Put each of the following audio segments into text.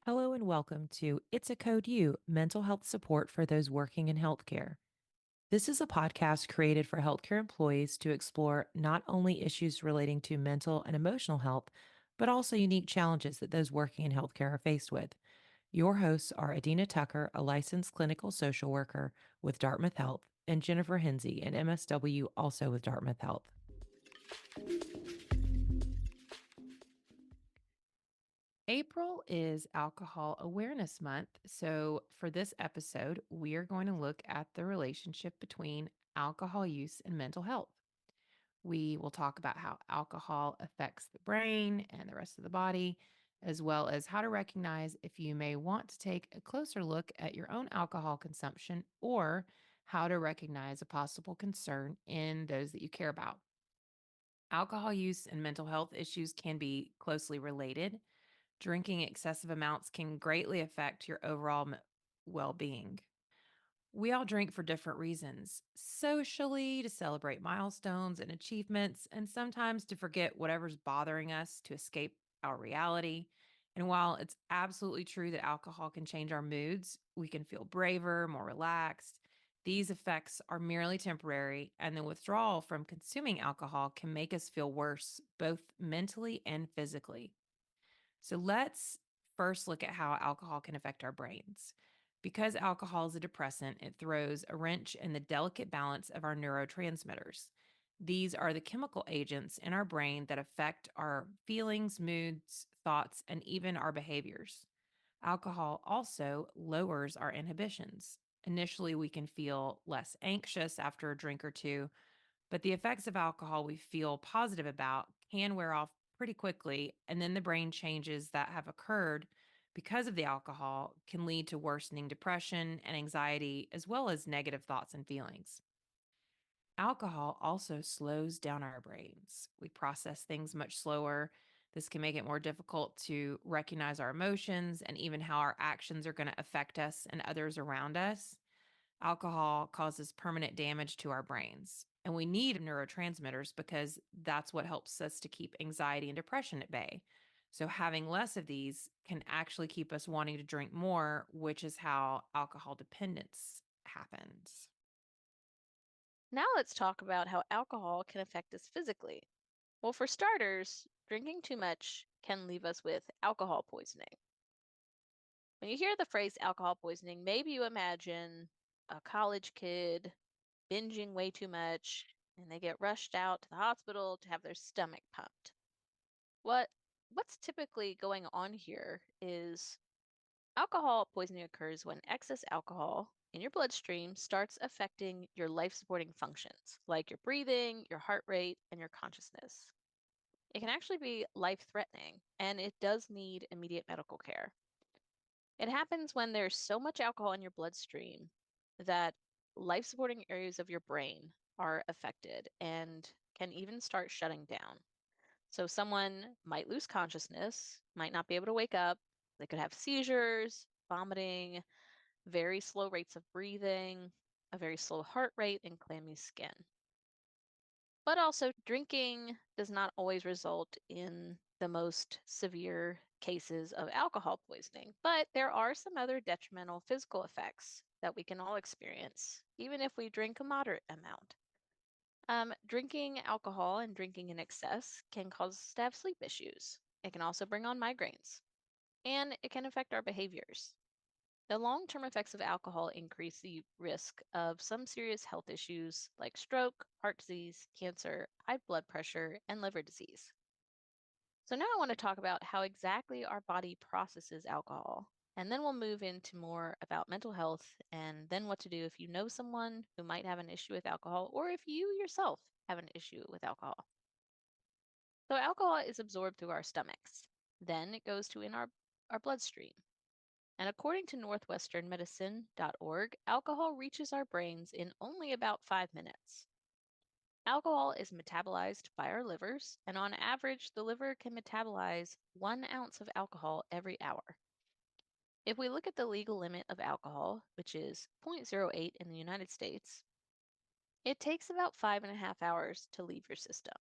Hello and welcome to It's a Code You Mental Health Support for Those Working in Healthcare. This is a podcast created for healthcare employees to explore not only issues relating to mental and emotional health, but also unique challenges that those working in healthcare are faced with. Your hosts are Adina Tucker, a licensed clinical social worker with Dartmouth Health, and Jennifer Hinsey, an MSW also with Dartmouth Health. April is Alcohol Awareness Month. So, for this episode, we are going to look at the relationship between alcohol use and mental health. We will talk about how alcohol affects the brain and the rest of the body, as well as how to recognize if you may want to take a closer look at your own alcohol consumption or how to recognize a possible concern in those that you care about. Alcohol use and mental health issues can be closely related. Drinking excessive amounts can greatly affect your overall well being. We all drink for different reasons socially, to celebrate milestones and achievements, and sometimes to forget whatever's bothering us to escape our reality. And while it's absolutely true that alcohol can change our moods, we can feel braver, more relaxed. These effects are merely temporary, and the withdrawal from consuming alcohol can make us feel worse, both mentally and physically. So let's first look at how alcohol can affect our brains. Because alcohol is a depressant, it throws a wrench in the delicate balance of our neurotransmitters. These are the chemical agents in our brain that affect our feelings, moods, thoughts, and even our behaviors. Alcohol also lowers our inhibitions. Initially, we can feel less anxious after a drink or two, but the effects of alcohol we feel positive about can wear off pretty quickly. And then the brain changes that have occurred because of the alcohol can lead to worsening depression and anxiety, as well as negative thoughts and feelings. Alcohol also slows down our brains. We process things much slower. This can make it more difficult to recognize our emotions and even how our actions are going to affect us and others around us. Alcohol causes permanent damage to our brains. And we need neurotransmitters because that's what helps us to keep anxiety and depression at bay. So, having less of these can actually keep us wanting to drink more, which is how alcohol dependence happens. Now let's talk about how alcohol can affect us physically. Well, for starters, drinking too much can leave us with alcohol poisoning. When you hear the phrase alcohol poisoning, maybe you imagine a college kid binging way too much and they get rushed out to the hospital to have their stomach pumped. What what's typically going on here is alcohol poisoning occurs when excess alcohol in your bloodstream starts affecting your life supporting functions, like your breathing, your heart rate, and your consciousness. It can actually be life threatening, and it does need immediate medical care. It happens when there's so much alcohol in your bloodstream that life supporting areas of your brain are affected and can even start shutting down. So, someone might lose consciousness, might not be able to wake up, they could have seizures, vomiting, very slow rates of breathing, a very slow heart rate, and clammy skin. But also, drinking does not always result in the most severe cases of alcohol poisoning, but there are some other detrimental physical effects that we can all experience, even if we drink a moderate amount. Drinking alcohol and drinking in excess can cause us to have sleep issues. It can also bring on migraines, and it can affect our behaviors. The long term effects of alcohol increase the risk of some serious health issues like stroke, heart disease, cancer, high blood pressure, and liver disease. So, now I want to talk about how exactly our body processes alcohol, and then we'll move into more about mental health and then what to do if you know someone who might have an issue with alcohol or if you yourself have an issue with alcohol. So, alcohol is absorbed through our stomachs, then it goes to in our bloodstream. And according to northwesternmedicine.org, alcohol reaches our brains in only about 5 minutes. Alcohol is metabolized by our livers, and on average, the liver can metabolize 1 ounce of alcohol every hour. If we look at the legal limit of alcohol, which is 0.08 in the United States, it takes about 5.5 hours to leave your system.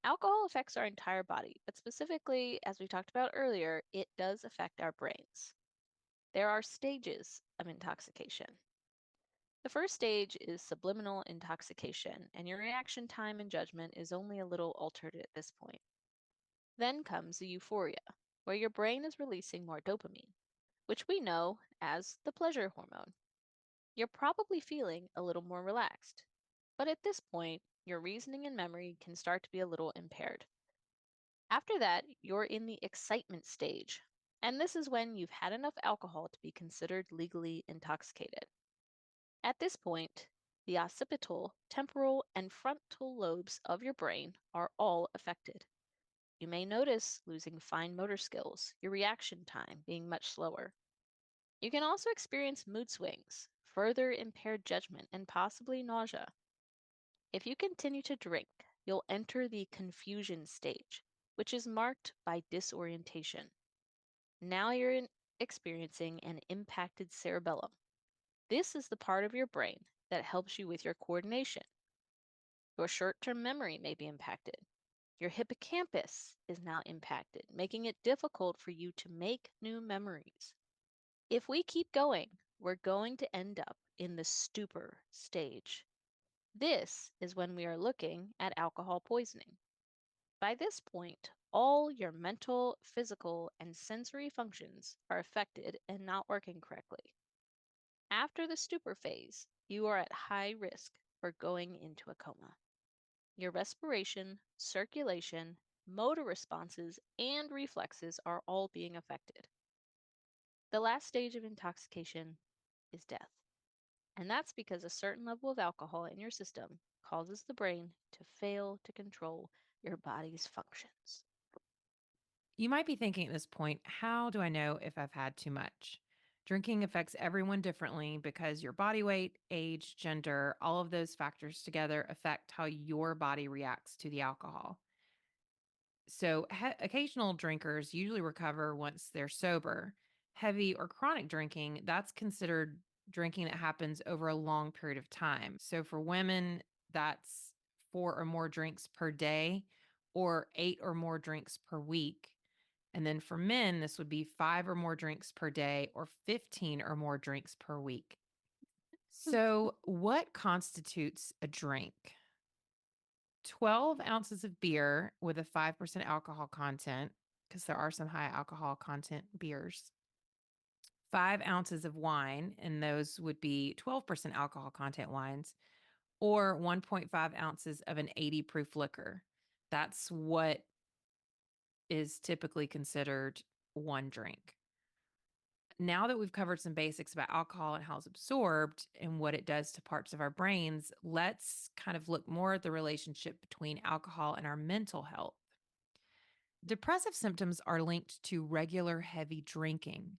Alcohol affects our entire body, but specifically, as we talked about earlier, it does affect our brains. There are stages of intoxication. The first stage is subliminal intoxication, and your reaction time and judgment is only a little altered at this point. Then comes the euphoria, where your brain is releasing more dopamine, which we know as the pleasure hormone. You're probably feeling a little more relaxed. But at this point, your reasoning and memory can start to be a little impaired. After that, you're in the excitement stage, and this is when you've had enough alcohol to be considered legally intoxicated. At this point, the occipital, temporal, and frontal lobes of your brain are all affected. You may notice losing fine motor skills, your reaction time being much slower. You can also experience mood swings, further impaired judgment, and possibly nausea. If you continue to drink, you'll enter the confusion stage, which is marked by disorientation. Now experiencing an impacted cerebellum. This is the part of your brain that helps you with your coordination. Your short term memory may be impacted. Your hippocampus is now impacted, making it difficult for you to make new memories. If we keep going, we're going to end up in the stupor stage. This is when we are looking at alcohol poisoning. By this point, all your mental, physical, and sensory functions are affected and not working correctly. After the stupor phase, you are at high risk for going into a coma. Your respiration, circulation, motor responses, and reflexes are all being affected. The last stage of intoxication is death. And that's because a certain level of alcohol in your system causes the brain to fail to control your body's functions. You might be thinking at this point, how do I know if I've had too much? Drinking affects everyone differently because your body weight, age, gender, all of those factors together affect how your body reacts to the alcohol. So, occasional drinkers usually recover once they're sober. Heavy or chronic drinking, that's considered drinking that happens over a long period of time. So, for women, that's 4 or more drinks per day or 8 or more drinks per week. And then for men, this would be 5 or more drinks per day or 15 or more drinks per week. So, what constitutes a drink? 12 ounces of beer with a 5% alcohol content, because there are some high alcohol content beers. 5 ounces of wine, and those would be 12% alcohol content wines, or 1.5 ounces of an 80 proof liquor. That's what is typically considered one drink. Now that we've covered some basics about alcohol and how it's absorbed and what it does to parts of our brains, let's kind of look more at the relationship between alcohol and our mental health. Depressive symptoms are linked to regular heavy drinking.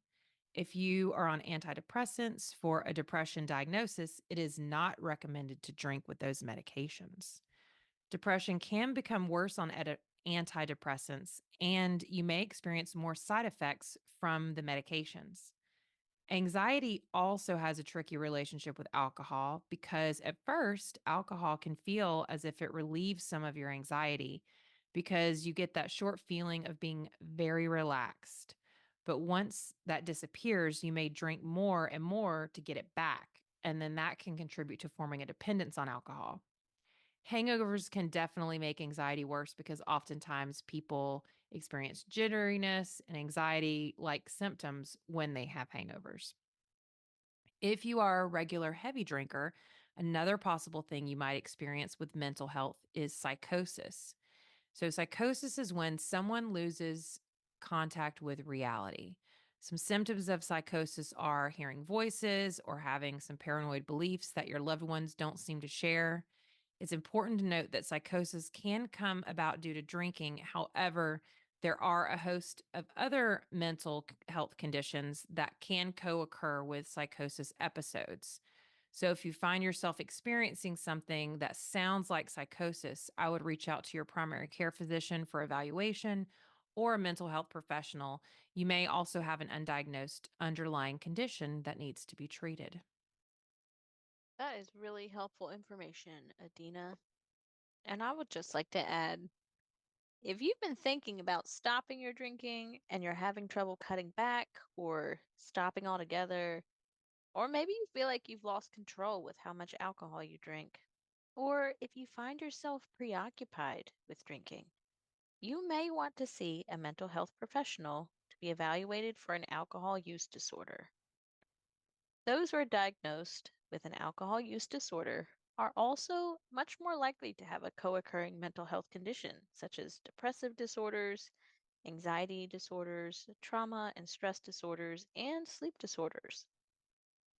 If you are on antidepressants for a depression diagnosis, it is not recommended to drink with those medications. Depression can become worse on antidepressants, and you may experience more side effects from the medications. Anxiety also has a tricky relationship with alcohol because at first, alcohol can feel as if it relieves some of your anxiety because you get that short feeling of being very relaxed. But once that disappears, you may drink more and more to get it back. And then that can contribute to forming a dependence on alcohol. Hangovers can definitely make anxiety worse because oftentimes people experience jitteriness and anxiety like symptoms when they have hangovers. If you are a regular heavy drinker, another possible thing you might experience with mental health is psychosis. So, psychosis is when someone loses contact with reality. Some symptoms of psychosis are hearing voices or having some paranoid beliefs that your loved ones don't seem to share. It's important to note that psychosis can come about due to drinking. However, there are a host of other mental health conditions that can co occur with psychosis episodes. So, if you find yourself experiencing something that sounds like psychosis, I would reach out to your primary care physician for evaluation or a mental health professional. You may also have an undiagnosed underlying condition that needs to be treated. That is really helpful information, Adina. And I would just like to add If you've been thinking about stopping your drinking and you're having trouble cutting back or stopping altogether, or maybe you feel like you've lost control with how much alcohol you drink, or if you find yourself preoccupied with drinking, you may want to see a mental health professional to be evaluated for an alcohol use disorder. Those who are diagnosed with an alcohol use disorder are also much more likely to have a co occurring mental health condition, such as depressive disorders, anxiety disorders, trauma and stress disorders, and sleep disorders.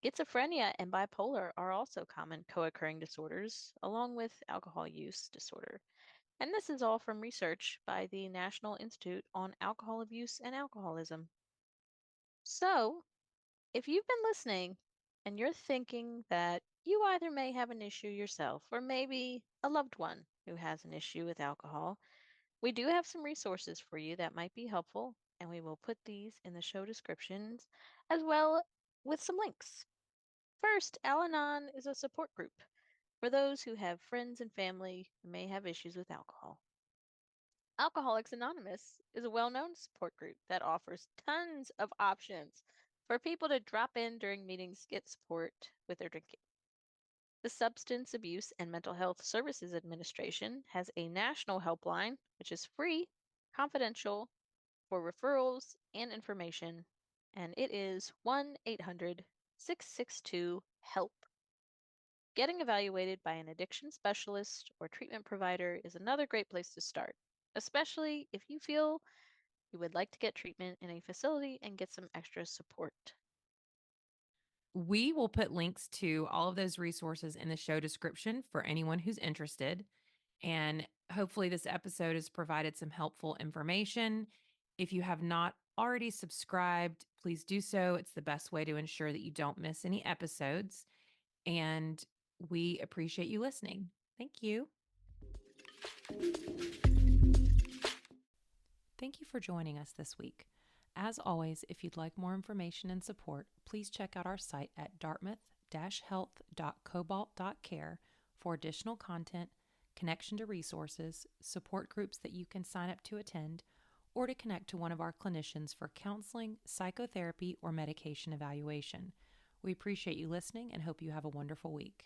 Schizophrenia and bipolar are also common co occurring disorders, along with alcohol use disorder. And this is all from research by the National Institute on Alcohol Abuse and Alcoholism. So, if you've been listening and you're thinking that you either may have an issue yourself or maybe a loved one who has an issue with alcohol, we do have some resources for you that might be helpful, and we will put these in the show descriptions as well with some links. First, Al Anon is a support group for those who have friends and family who may have issues with alcohol. Alcoholics Anonymous is a well known support group that offers tons of options for people to drop in during meetings to get support with their drinking. The Substance Abuse and Mental Health Services Administration has a national helpline, which is free, confidential, for referrals and information, and it is 1 800 662 HELP. Getting evaluated by an addiction specialist or treatment provider is another great place to start, especially if you feel you would like to get treatment in a facility and get some extra support. We will put links to all of those resources in the show description for anyone who's interested. And hopefully, this episode has provided some helpful information. If you have not already subscribed, please do so. It's the best way to ensure that you don't miss any episodes. And we appreciate you listening. Thank you. Thank you for joining us this week. As always, if you'd like more information and support, please check out our site at dartmouth-health.cobalt.care for additional content, connection to resources, support groups that you can sign up to attend, or to connect to one of our clinicians for counseling, psychotherapy, or medication evaluation. We appreciate you listening and hope you have a wonderful week.